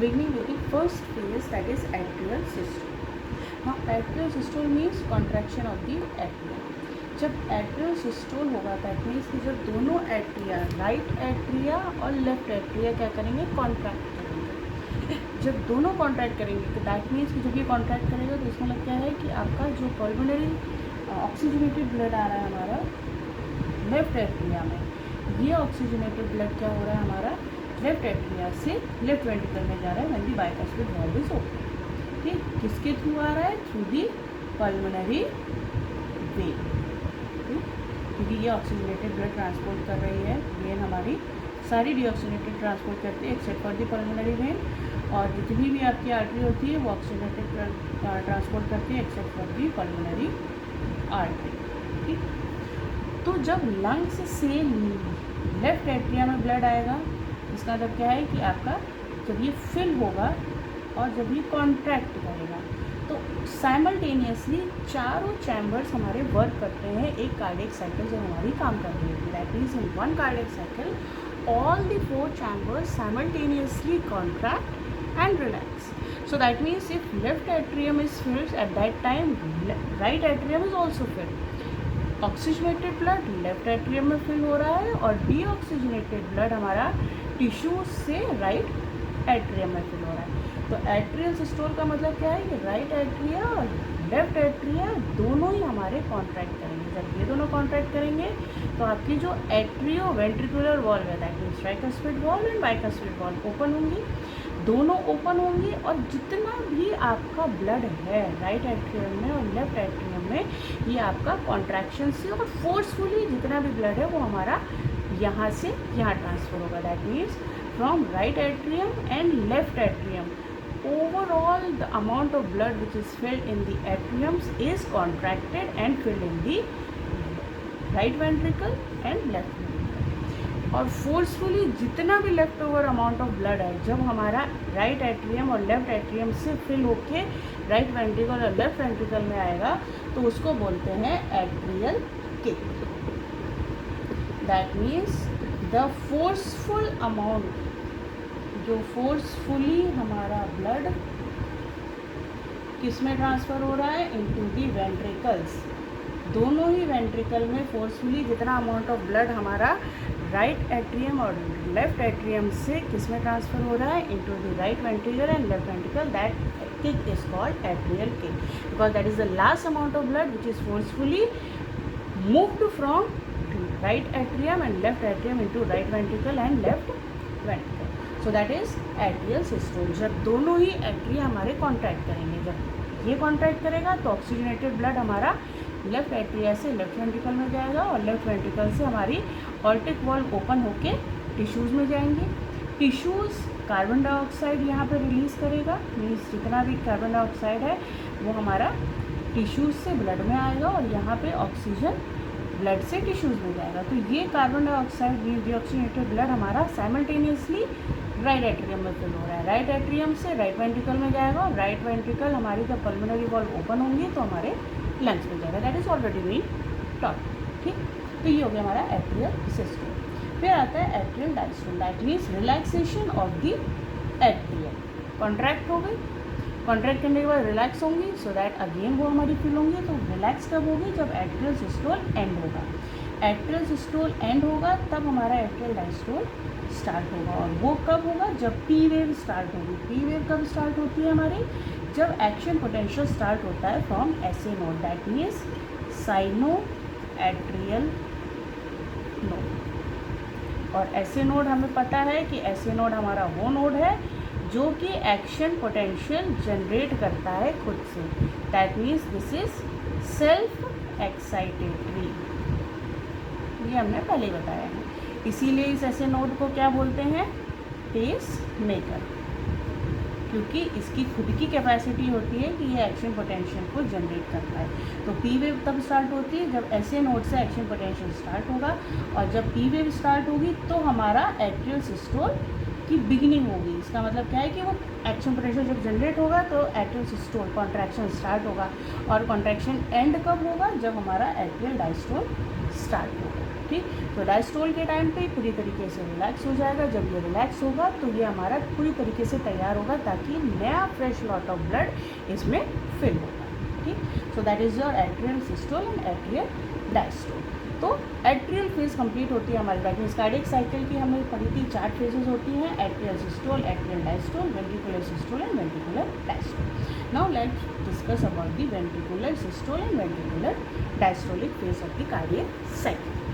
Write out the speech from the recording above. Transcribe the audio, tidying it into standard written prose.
beginning with the first phase, that is atrial systole. Now atrial systole means contraction of the atrium. जब atrial systole होगा that means कि जब दोनों atria, right atria और left atria क्या करेंगे, contract करेंगे. जब दोनों कॉन्ट्रैक्ट करेंगे तो दैट मीन्स कि जब ये कॉन्ट्रैक्ट करेगा तो इसमें मतलब क्या है कि आपका जो पल्मोनरी ऑक्सीजनेटेड ब्लड आ रहा है हमारा लेफ्ट एट्रिया में, ये ऑक्सीजनेटेड ब्लड क्या हो रहा है हमारा लेफ्ट एट्रिया से लेफ्ट वेंट्रिकल में जा रहा है when the bicuspid valve is open. ठीक, किसके थ्रू आ रहा है, थ्रू दी पल्मोनरी वेन, क्योंकि ये ऑक्सीजनेटेड ब्लड ट्रांसपोर्ट कर रही है. वेन हमारी सारी डीऑक्सीजनेटेड ट्रांसपोर्ट करती है except for the pulmonary vein, और जितनी भी आपकी आर्टरी होती है वो ऑक्सीजनेटेड ट्रांसपोर्ट करती है except for the pulmonary artery. ठीक, तो जब लंग्स से लेफ्ट एट्रिया में ब्लड आएगा इसका मतलब क्या है कि आपका जब ये फिल होगा और जब ये कॉन्ट्रैक्ट करेगा तो साइमल्टेनियसली चारों चैम्बर्स हमारे वर्क करते हैं एक कार्डियक साइकिल जब हमारी काम कर रही है. That means in one cardiac cycle all the 4 chambers simultaneously contract and relax. So that means if left atrium is filled at that time, right atrium is also filled. Oxygenated blood left atrium में fill हो रहा है और deoxygenated blood हमारा tissue से right atrium में fill हो रहा है. तो एट्रियल सिस्टोल का मतलब क्या है कि राइट एट्रिया और लेफ्ट एट्रिया दोनों ही हमारे कॉन्ट्रैक्ट करेंगे. जब ये दोनों कॉन्ट्रैक्ट करेंगे तो आपकी जो एट्रियो वेंट्रिकुलर वॉल्व है that means tricuspid valve and bicuspid valve open होंगी, दोनों ओपन होंगी और जितना भी आपका ब्लड है राइट एट्रियम में और लेफ्ट एट्रियम में ये आपका कॉन्ट्रैक्शन से और फोर्सफुली जितना भी ब्लड है वो हमारा यहाँ से यहाँ ट्रांसफ़र होगा. That means from right atrium and left atrium overall the amount of blood which is filled in the atriums is contracted and filled in the right ventricle and left ventricle. और forcefully जितना भी left over amount of blood है जब हमारा right atrium और left atrium से fill होके right ventricle और लेफ्ट वेंट्रिकल में आएगा तो उसको बोलते हैं atrial kick. That means the forceful amount, जो फोर्सफुली हमारा ब्लड किस में ट्रांसफ़र हो रहा है, इनटू दी वेंट्रिकल्स. दोनों ही वेंट्रिकल में फोर्सफुली जितना अमाउंट ऑफ ब्लड हमारा राइट एट्रियम और लेफ्ट एट्रियम से किस में ट्रांसफ़र हो रहा है, into the right ventricle and left ventricle. That kick is called atrial kick because that is the last amount of blood which is forcefully moved from right atrium and left atrium into right ventricle and left ventricle. So that is atrial systole. जब दोनों ही atria हमारे contract करेंगे, जब ये contract करेगा तो oxygenated blood हमारा left atria से लेफ्ट वेंट्रिकल में जाएगा और लेफ्ट वेंट्रिकल से हमारी ऑर्टिक वॉल्व ओपन होके टिश्यूज़ में जाएंगे. टिश्यूज़ कार्बन डाइऑक्साइड यहाँ पे रिलीज़ करेगा, मीन्स जितना भी कार्बन डाइऑक्साइड है वो हमारा टिश्यूज़ से ब्लड में आएगा और यहाँ पे ऑक्सीजन ब्लड से टिश्यूज़ में जाएगा. तो ये कार्बन डाइऑक्साइड डीऑक्सीजनेटेड ब्लड हमारा साइमल्टेनियसली राइट एट्रियम में फिल हो रहा है. राइट एट्रियम से राइट वेंट्रिकल में जाएगा और राइट वेंट्रिकल हमारी जब पल्मोनरी वॉल्व ओपन होंगी तो हमारे लंग्स में जाएगा. That is already been taught. ठीक, तो ये हो गया हमारा एट्रियल सिस्टोल. फिर आता है atrial diastole. That means relaxation of the atrium. Contract हो गई, कॉन्ट्रैक्ट करने के बाद रिलैक्स होंगी सो दैट अगेन वो हमारी फिल होंगी. तो रिलैक्स कब होगी, जब एट्रियल सिस्टोल एंड होगा. एट्रियल सिस्टोल एंड होगा तब हमारा एट्रियल डायस्टोल स्टार्ट होगा. और वो कब होगा, जब पी वेव स्टार्ट होगी. पी वेव कब स्टार्ट होती है हमारी, जब एक्शन पोटेंशियल स्टार्ट होता है from SA node. That means cyano atrial node. और एसए नोड हमें पता है कि एसए नोड हमारा वो नोड है जो कि एक्शन पोटेंशियल जनरेट करता है खुद से. That means this is self excitatory. ये हमने पहले ही बताया है. इसीलिए इस ऐसे नोड को क्या बोलते हैं, पेस मेकर, क्योंकि इसकी खुद की कैपेसिटी होती है कि ये एक्शन पोटेंशियल को जनरेट करता है. तो पी वेव तब स्टार्ट होती है जब ऐसे नोड से एक्शन पोटेंशियल स्टार्ट होगा. और जब पी वेव स्टार्ट होगी तो हमारा एट्रियल सिस्टोल की बिगिनिंग होगी. इसका मतलब क्या है कि वो एक्शन पोटेंशियल जब जनरेट होगा तो एट्रियल सिस्टोल कॉन्ट्रैक्शन स्टार्ट होगा. और कॉन्ट्रैक्शन एंड कब होगा, जब हमारा एट्रियल डायस्टोल स्टार्ट होगा. ठीक। तो डायस्टोल के टाइम पे पूरी तरीके से रिलैक्स हो जाएगा। जब ये रिलैक्स होगा तो ये हमारा पूरी तरीके से तैयार होगा ताकि नया फ्रेश लॉट ऑफ ब्लड इसमें फिल होगा, ठीक। So that is your atrial systole and atrial diastole. तो एट्रियल फेज कंप्लीट होती है हमारी, दैट मीन्स कार्डियक साइकिल की हमने पढ़ी थी 4 फेजेस होती हैं, atrial systole, atrial diastole, ventricular systole and ventricular diastole. Now let's discuss about the ventricular systole and ventricular diastolic phase of the cardiac cycle.